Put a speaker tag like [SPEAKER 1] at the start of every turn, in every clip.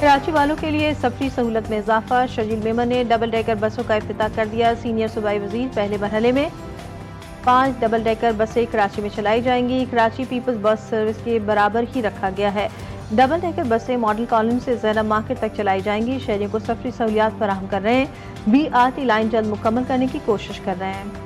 [SPEAKER 1] कराची वालों के लिए सफरी सहूलत में इजाफा। शर्जील मेमन ने डबल डेकर बसों का इफ्तिताह कर दिया। सीनियर सूबाई वजीर पहले मरहले में 5 डबल डेकर बसें कराची में चलाई जाएंगी। कराची पीपल्स बस सर्विस के बराबर ही रखा गया है। डबल डेकर बसें मॉडल कॉलोनी से ज़ैनब मार्केट तक चलाई जाएंगी। शहरियों को सफरी सहूलियात फराहम कर रहे हैं। BRT लाइन जल्द मुकम्मल करने की कोशिश कर रहे हैं।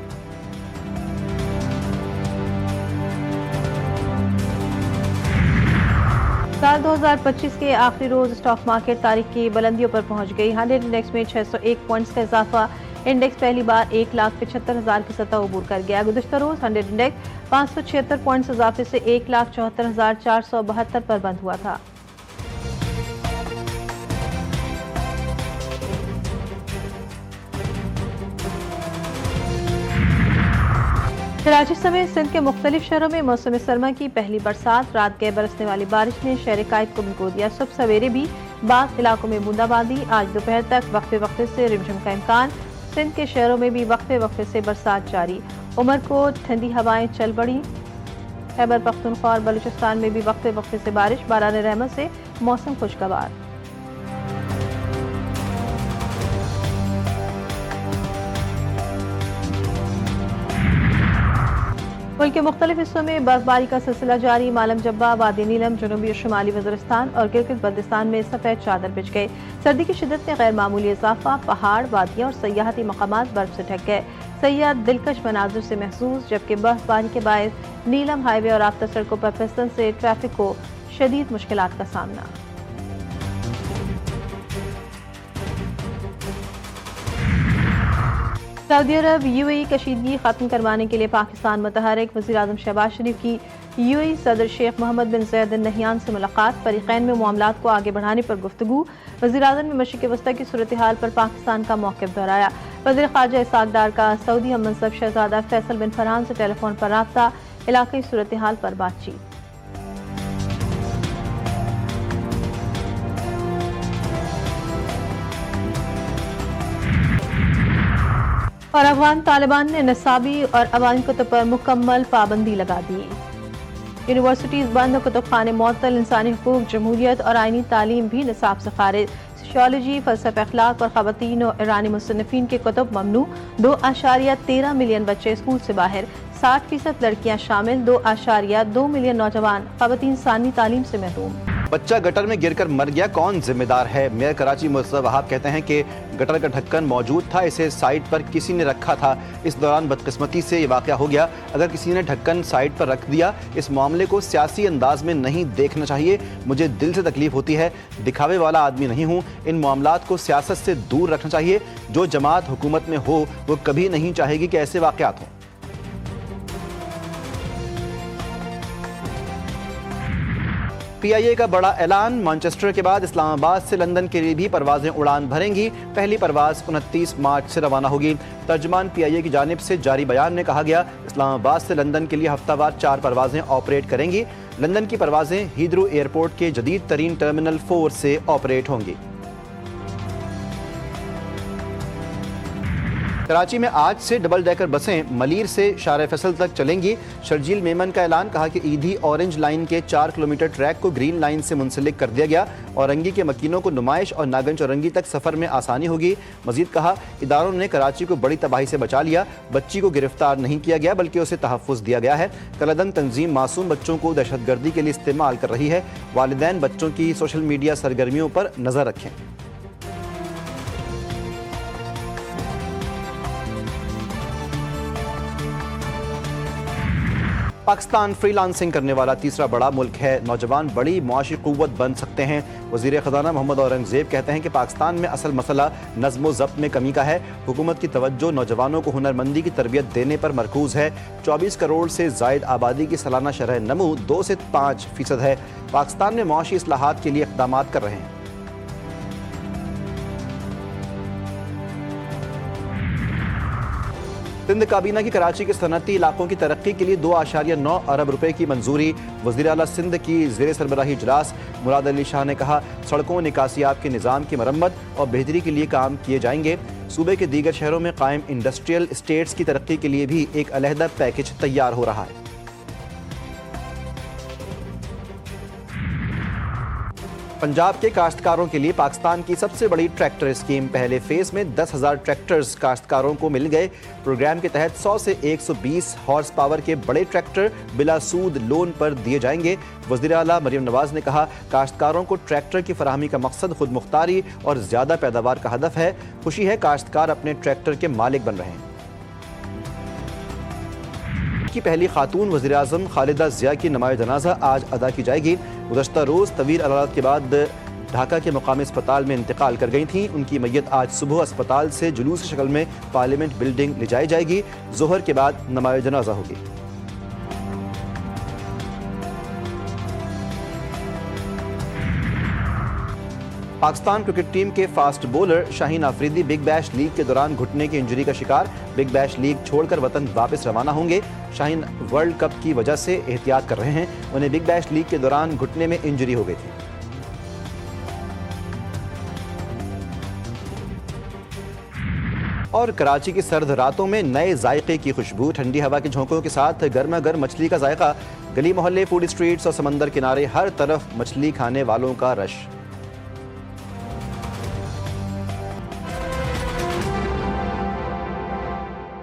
[SPEAKER 1] साल 2025 के आखिरी रोज स्टॉक मार्केट तारीख की बुलंदियों पर पहुंच गई। 100 इंडेक्स में 601 पॉइंट्स का इजाफा। इंडेक्स पहली बार 1,75,000 की सतह अबूर कर गया। गुज़िश्ता रोज 100 इंडेक्स 576 पॉइंट्स इजाफे से 1,74,472 पर बंद हुआ था। कराची समेत सिंध के मुख्तलिफ शहरों में मौसम सरमा की पहली बरसात। रात गए बरसने वाली बारिश ने शहर कायद को भिगो दिया। सुबह सवेरे भी बाज़ इलाकों में बूंदाबांदी। आज दोपहर तक वक्फे वक्फे से रिमझिम का इम्कान। सिंध के शहरों में भी वक्फे वक्फे से बरसात जारी। उमरकोट ठंडी हवाएं चल पड़ी। खैबर पख्तूनख्वा और बलूचिस्तान में भी वक्फे वक्फे से बारिश। बारान रहमत से मौसम खुशगवार। मुल्क के मुख्तलिफ हिस्सों में बर्फबारी का सिलसिला जारी। मालम जब्बा, वादी नीलम, जनूबी और शुमाली वज़ीरिस्तान और गिलगित बल्तिस्तान में सफेद चादर बिछ गए। सर्दी की शिद्दत में गैर मामूली इजाफा। पहाड़, वादियाँ और सयाहती मकामात बर्फ से ढक गए। सयाह दिलकश मनाजिर से महसूस, जबकि बर्फबारी के बायस नीलम हाईवे और राब्ता सड़कों पर फिसलन से ट्रैफिक को शदीद मुश्किलात का सामना। सऊदी अरब UAE कशीदगी खत्म करवाने के लिए पाकिस्तान मुतहरिक। वज़ीर आज़म शहबाज शरीफ की UAE सदर शेख मोहम्मद बिन ज़ायद अल नहयान से मुलाकात। फरीक़ैन में मामलात को आगे बढ़ाने पर गुफ्तगू। वज़ीर आज़म ने मशरिक़ वस्ता की सूरत हाल पर पाकिस्तान का मौक़िफ़ दोहराया। वज़ीर ख़ारजा इसहाक़ डार का सऊदी हम मनसब शहज़ादा फैसल बिन फरहान से टेलीफोन पर राब्ता। इलाक़ाई सूरत हाल पर बातचीत। और अफगान तालिबान ने निसाबी और अवामी कुतुब पर मुकम्मल पाबंदी लगा दी। यूनिवर्सिटीज़ बंद, कुतुबखाने मुअत्तल। इंसानी हुकूक, जमहूरियत और आइनी तालीम भी निसाब से खारिज। सोशियोलॉजी, फ़लसफ़े अखलाक और ख़वातीन और ईरानी मुसन्निफ़ीन के कुतुब ममनू। 2.13 मिलियन बच्चे स्कूल से बाहर। 60% लड़कियां शामिल। 2.2 मिलियन नौजवान ख़वातीन सानी तालीम से महरूम।
[SPEAKER 2] बच्चा गटर में गिरकर मर गया, कौन जिम्मेदार है? मेयर कराची मुस्तफ़ा वहाब कहते हैं कि गटर का ढक्कन मौजूद था, इसे साइड पर किसी ने रखा था। इस दौरान बदकिस्मती से ये वाक़या हो गया। अगर किसी ने ढक्कन साइड पर रख दिया, इस मामले को सियासी अंदाज में नहीं देखना चाहिए। मुझे दिल से तकलीफ होती है, दिखावे वाला आदमी नहीं हूँ। इन मामलात को सियासत से दूर रखना चाहिए। जो जमात हुकूमत में हो वो कभी नहीं चाहेगी कि ऐसे वाक़यात हों। PIA का बड़ा ऐलान। मैनचेस्टर के बाद इस्लामाबाद से लंदन के लिए भी परवाजें उड़ान भरेंगी। पहली परवाज 29 मार्च से रवाना होगी। तर्जुमान PIA की जानिब से जारी बयान में कहा गया, इस्लामाबाद से लंदन के लिए हफ्तावार 4 परवाजें ऑपरेट करेंगी। लंदन की परवाजें हीथ्रो एयरपोर्ट के जदीद तरीन टर्मिनल 4 से ऑपरेट होंगी। कराची में आज से डबल डेकर बसें मलीर से शार फैसल तक चलेंगी। शर्जील मेमन का ऐलान। कहा कि ईदी ऑरेंज लाइन के 4 किलोमीटर ट्रैक को ग्रीन लाइन से मुंसलिक कर दिया गया। औरंगी के मकीनों को नुमाइश और नागन चौरंगी तक सफ़र में आसानी होगी। मजीद कहा, इदारों ने कराची को बड़ी तबाही से बचा लिया। बच्ची को गिरफ्तार नहीं किया गया बल्कि उसे तहफ़्फ़ुज़ दिया गया है। कलदम तंजीम मासूम बच्चों को दहशतगर्दी के लिए इस्तेमाल कर रही है। वालिदैन बच्चों की सोशल मीडिया सरगर्मियों पर नज़र रखें। पाकिस्तान फ्रीलांसिंग करने वाला तीसरा बड़ा मुल्क है। नौजवान बड़ी मुआशी क़ुव्वत बन सकते हैं। वज़ीर ख़ज़ाना मोहम्मद औरंगज़ेब कहते हैं कि पाकिस्तान में असल मसला नज़्म व ज़ब्त में कमी का है। हुकूमत की तवज्जो नौजवानों को हुनरमंदी की तरबियत देने पर मरकूज़ है। 24 करोड़ से ज़ायद आबादी की सालाना शरह नमू 2 से 5% है। पाकिस्तान में मुआशी इस्लाहात के लिए इक़दामात कर रहे हैं। सिंध काबीना की कराची के सनती इलाकों की तरक्की के लिए 2.9 अरब रुपए की मंजूरी। वज़ीर आला सिंध की ज़ेर सरबराही इजलास मुराद अली शाह ने कहा, सड़कों निकासियाब के निज़ाम की मरम्मत और बेहतरी के लिए काम किए जाएंगे। सूबे के दीगर शहरों में कायम इंडस्ट्रियल स्टेट्स की तरक्की के लिए भी एक अलहदा पैकेज तैयार हो रहा है। पंजाब के काश्तकारों के लिए पाकिस्तान की सबसे बड़ी ट्रैक्टर स्कीम। पहले फेज में 10,000 ट्रैक्टर्स काश्तकारों को मिल गए। प्रोग्राम के तहत 100 से 120 हॉर्स पावर के बड़े ट्रैक्टर बिला सूद लोन पर दिए जाएंगे। वज़ीर आला मरियम नवाज ने कहा, काश्तकारों को ट्रैक्टर की फराहमी का मकसद खुद मुख्तारी और ज़्यादा पैदावार का हदफ है। खुशी है काश्तकार अपने ट्रैक्टर के मालिक बन रहे हैं। की पहली खातून वज़ीर आज़म खालिदा ज़िया की नमाज़ जनाजा आज अदा की जाएगी। गुज़श्ता रोज़ तवील अदालत के बाद ढाका के मुकामी अस्पताल में इंतकाल कर गई थी। उनकी मैयत आज सुबह अस्पताल से जुलूस की शक्ल में पार्लियामेंट बिल्डिंग ले जाई जाएगी। ज़ोहर के बाद नमाज़ जनाजा होगी। पाकिस्तान क्रिकेट टीम के fast bowler Shaheen Afridi big bash league के दौरान घुटने की इंजरी का शिकार। बिग बैश लीग छोड़कर वतन वापस रवाना होंगे। शाहीन वर्ल्ड कप की वजह से एहतियात कर रहे हैं। उन्हें बिग बैश लीग के दौरान घुटने में इंजरी हो गई थी। और कराची की सर्द रातों में नए जायके की खुशबू, ठंडी हवा के झोंकों के साथ गर्मा गर्म मछली का जायका। गली मोहल्ले, फूड स्ट्रीट्स और समंदर किनारे हर तरफ मछली खाने वालों का रश।